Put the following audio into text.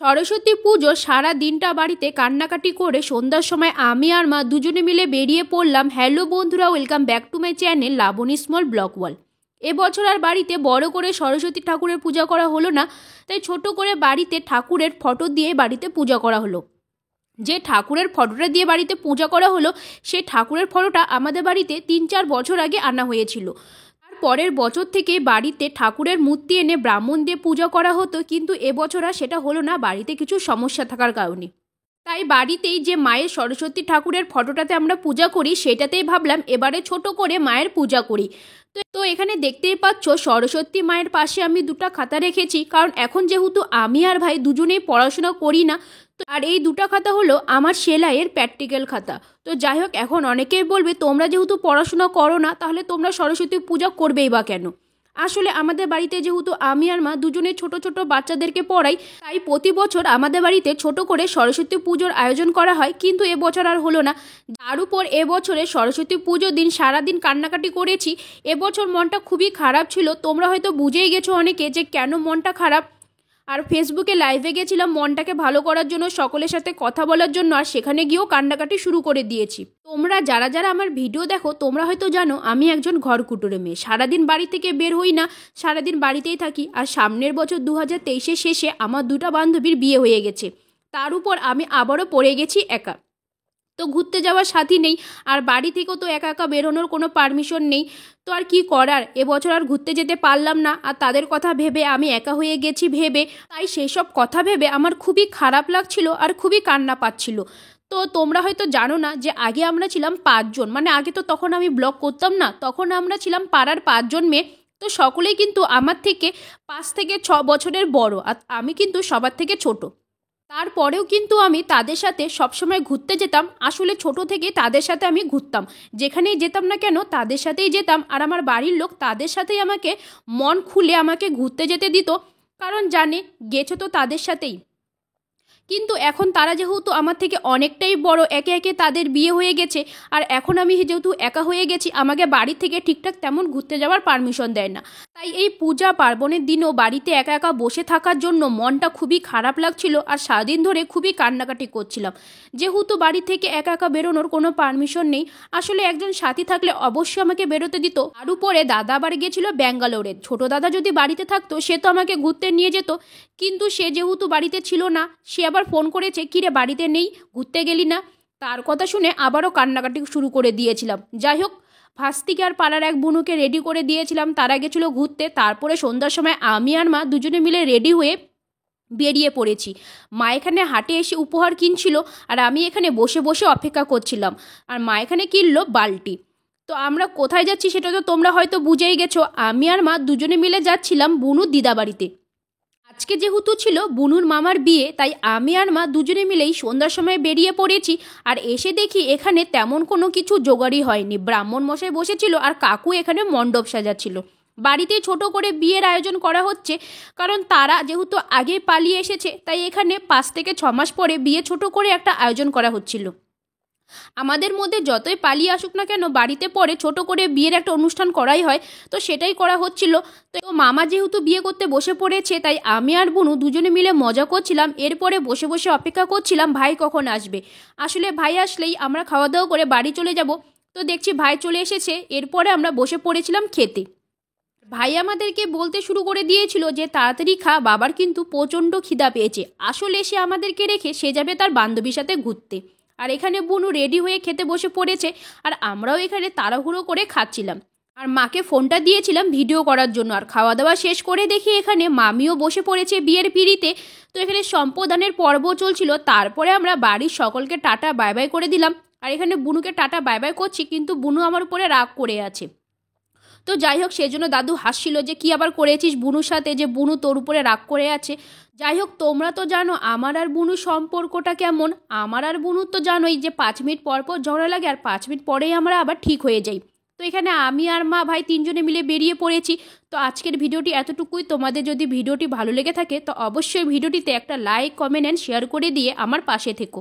সরস্বতী পুজো সারা দিনটা বাড়িতে কান্নাকাটি করে সন্ধ্যার সময় আমি আর মা দুজনে মিলে বেরিয়ে পড়লাম। হ্যালো বন্ধুরা, welcome back to my channel Labani small blog world. এবছর আর বাড়িতে বড় করে সরস্বতী ঠাকুরের পূজা করা হলো না, তাই ছোট করে বাড়িতে ঠাকুরের ফটো দিয়ে বাড়িতে পূজা করা হলো। যে ঠাকুরের ফটোটা দিয়ে বাড়িতে পূজা করা হলো, সেই ঠাকুরের ফটোটা আমাদের বাড়িতে 3-4 বছর আগে আনা হয়েছিল। পরের বছর থেকে বাড়িতে ঠাকুরের মূর্তি এনে ব্রাহ্মণ দিয়ে পূজা করা হতো, কিন্তু এবছর আর সেটা হলো না বাড়িতে কিছু সমস্যা থাকার কারণে। তাই বাড়িতেই যে মায়ের সরস্বতী ঠাকুরের ফটোটাতে আমরা পূজা করি, সেটাতেই ভাবলাম এবারে ছোট করে মায়ের পূজা করি। তো এখানে দেখতেই পাচ্ছ সরস্বতী মায়ের পাশে আমি দুটো খাতা রেখেছি, কারণ এখন যেহেতু আমি আর ভাই দুজনেই পড়াশোনা করি না, তো আর এই দুটো খাতা হলো আমার সেলাইয়ের প্র্যাকটিক্যাল খাতা। তো যাই হোক, এখন অনেকেই বলবে তোমরা যেহেতু পড়াশোনা করো না, তাহলে তোমরা সরস্বতী পূজা করবেই বা কেন। আসলে আমাদের বাড়িতে যেহেতু আমি আর মা দুজনে ছোট ছোট বাচ্চাদেরকে পড়াই, তাই প্রতি বছর আমাদের বাড়িতে ছোট করে সরস্বতী পুজোর আয়োজন করা হয়, কিন্তু এবছর আর হলো না। তার উপর এবছরে সরস্বতী পুজোর দিন সারাদিন কান্নাকাটি করেছি। এবছর মনটা খুবই খারাপ ছিল, তোমরা হয়তো বুঝেই গেছো অনেকে যে কেন মনটা খারাপ। আর ফেসবুকে লাইভে গেছিলাম মনটাকে ভালো করার জন্য, সকলের সাথে কথা বলার জন্য, আর সেখানে গিয়েও কান্নাকাটি শুরু করে দিয়েছি। তোমরা যারা যারা আমার ভিডিও দেখো, তোমরা হয়তো জানো আমি একজন ঘরকুটুরে মেয়ে। সারাদিন বাড়ি থেকে বের হই না, সারাদিন বাড়িতেই থাকি। আর সামনের বছর 2023-এর শেষে আমার দুটো বান্ধবীর বিয়ে হয়ে গেছে, তার উপর আমি আবারও পড়ে গেছি একা। তো ঘুরতে যাওয়ার সাথী নেই, আর বাড়ি থেকেও তো একা একা বেরোনোর কোনো পারমিশন নেই। তো আর কি করার, এবছর আর ঘুরতে যেতে পারলাম না। আর তাদের কথা ভেবে আমি একা হয়ে গেছি ভেবে, তাই সেই সব কথা ভেবে আমার খুবই খারাপ লাগছিল আর খুবই কান্না পাচ্ছিল। তো তোমরা হয়তো জানো না যে আগে আমরা ছিলাম 5 জন, মানে আগে তো তখন আমি ব্লগ করতাম না, তখন আমরা ছিলাম পাড়ার 5 জন মেয়ে। তো সকলেই কিন্তু আমার থেকে 5 থেকে 6 বছরের বড়, আর আমি কিন্তু সবার থেকে ছোট। তারপরেও কিন্তু আমি তাদের সাথে সবসময় ঘুরতে যেতাম। আসলে ছোট থেকে তাদের সাথে আমি ঘুরতাম, যেখানেই যেতাম না কেন তাদের সাথেই যেতাম। আর আমার বাড়ির লোক তাদের সাথেই আমাকে মন খুলে আমাকে ঘুরতে যেতে দিত, কারণ জানে গেছো তো তাদের সাথেই। কিন্তু এখন তারা যেহেতু আমার থেকে অনেকটাই বড়, একে একে তাদের বিয়ে হয়ে গেছে, আর এখন আমি যেহেতু একা হয়ে গেছি, আমাকে বাড়ি থেকে ঠিকঠাক তেমন ঘুরতে যাওয়ার পারমিশন দেয় না। তাই এই পূজা পার্বণের দিনও বাড়িতে একা একা বসে থাকার জন্য মনটা খুবই খারাপ লাগছিল, আর সারাদিন ধরে খুবই কান্নাকাটি করছিলাম। যেহেতু বাড়ি থেকে একা একা বেরোনোর কোনো পারমিশন নেই, আসলে একজন সাথী থাকলে অবশ্যই আমাকে বেরোতে দিত। আর উপরে দাদা আবার গেছিল ব্যাঙ্গালোরে, ছোট দাদা যদি বাড়িতে থাকতো সে তো আমাকে ঘুরতে নিয়ে যেত, কিন্তু সে যেহেতু বাড়িতে ছিল না, সে আবার ফোন করেছে কিরে বাড়িতে নেই, ঘুরতে গেলি না। তার কথা শুনে আবারও কান্নাকাটি শুরু করে দিয়েছিলাম। যাই হোক, ভাস্তিকে আর পাড়ার এক বুনুকে রেডি করে দিয়েছিলাম, তারা গেছিলো ঘুরতে। তারপরে সন্ধ্যার সময় আমি আর মা দুজনে মিলে রেডি হয়ে বেরিয়ে পড়েছি। মা এখানে হাটে এসে উপহার কিনছিল, আর আমি এখানে বসে বসে অপেক্ষা করছিলাম। আর মা এখানে কিনলো বালতি। তো আমরা কোথায় যাচ্ছি সেটা তো তোমরা হয়তো বুঝেই গেছো, আমি আর মা দুজনে মিলে যাচ্ছিলাম বুনুর দিদাবাড়িতে। আজকে যেহেতু ছিল বুনুর মামার বিয়ে, তাই আমি আর মা দুজনে মিলেই সন্ধ্যার সময় বেরিয়ে পড়েছি। আর এসে দেখি এখানে তেমন কোনো কিছু জোগাড়ই হয়নি। ব্রাহ্মণ মশাই বসেছিল আর কাকু এখানে মণ্ডপ সাজাচ্ছিল। বাড়িতেই ছোট করে বিয়ের আয়োজন করা হচ্ছে, কারণ তারা যেহেতু আগে পালিয়ে এসেছে, তাই এখানে 5 থেকে 6 মাস পরে বিয়ে ছোট করে একটা আয়োজন করা হচ্ছিল। আমাদের মধ্যে যতই পালিয়ে আসুক না কেন, বাড়িতে পরে ছোট করে বিয়ের একটা অনুষ্ঠান করাই হয়, তো সেটাই করা হচ্ছিল। তো মামা যেহেতু বিয়ে করতে বসে পড়েছে, তাই আমি আর বুনু দুজনে মিলে মজা করছিলাম। এরপরে বসে বসে অপেক্ষা করছিলাম ভাই কখন আসবে। আসলে ভাই আসলেই আমরা খাওয়া দাওয়া করে বাড়ি চলে যাব। তো দেখছি ভাই চলে এসেছে, এরপরে আমরা বসে পড়েছিলাম খেতে। ভাই আমাদেরকে বলতে শুরু করে দিয়েছিল যে তাড়াতাড়ি খা, বাবার কিন্তু প্রচণ্ড খিদা পেয়েছে। আসলে সে আমাদেরকে রেখে সে যাবে তার বান্ধবীর সাথে ঘুরতে। আর এখানে বুনু রেডি হয়ে খেতে বসে পড়েছে, আর আমরাও এখানে তাড়াহুড়ো করে খাচ্ছিলাম। আর মাকে ফোনটা দিয়েছিলাম ভিডিও করার জন্য। আর খাওয়া দাওয়া শেষ করে দেখি এখানে মামিও বসে পড়েছে বিয়ের পিঁড়িতে। তো এখানে সম্প্রদানের পর্ব চলছিল। তারপরে আমরা বাড়ির সকলকে টাটা বাই বাই করে দিলাম। আর এখানে বুনুকে টাটা বাই বাই করছি, কিন্তু বুনু আমার উপরে রাগ করে আছে। তো যাই হোক, সেজন্য দাদু হাসছিল যে কী আবার করেছিস বুনুর সাথে, যে বুনু তোর উপরে রাগ করে আছে। যাই হোক, তোমরা তো জানো আমার আর বুনুর সম্পর্কটা কেমন। আমার আর বুনুর তো জানোই যে 5 মিনিট পর পর ঝগড়া লাগে, আর 5 মিনিট পরেই আমরা আবার ঠিক হয়ে যাই। তো এখানে আমি আর মা ভাই 3 জনে মিলে বেরিয়ে পড়েছি। তো আজকের ভিডিওটি এতটুকুই। তোমাদের যদি ভিডিওটি ভালো লেগে থাকে তো অবশ্যই ভিডিওটিতে একটা লাইক, কমেন্ট অ্যান্ড শেয়ার করে দিয়ে আমার পাশে থেকো।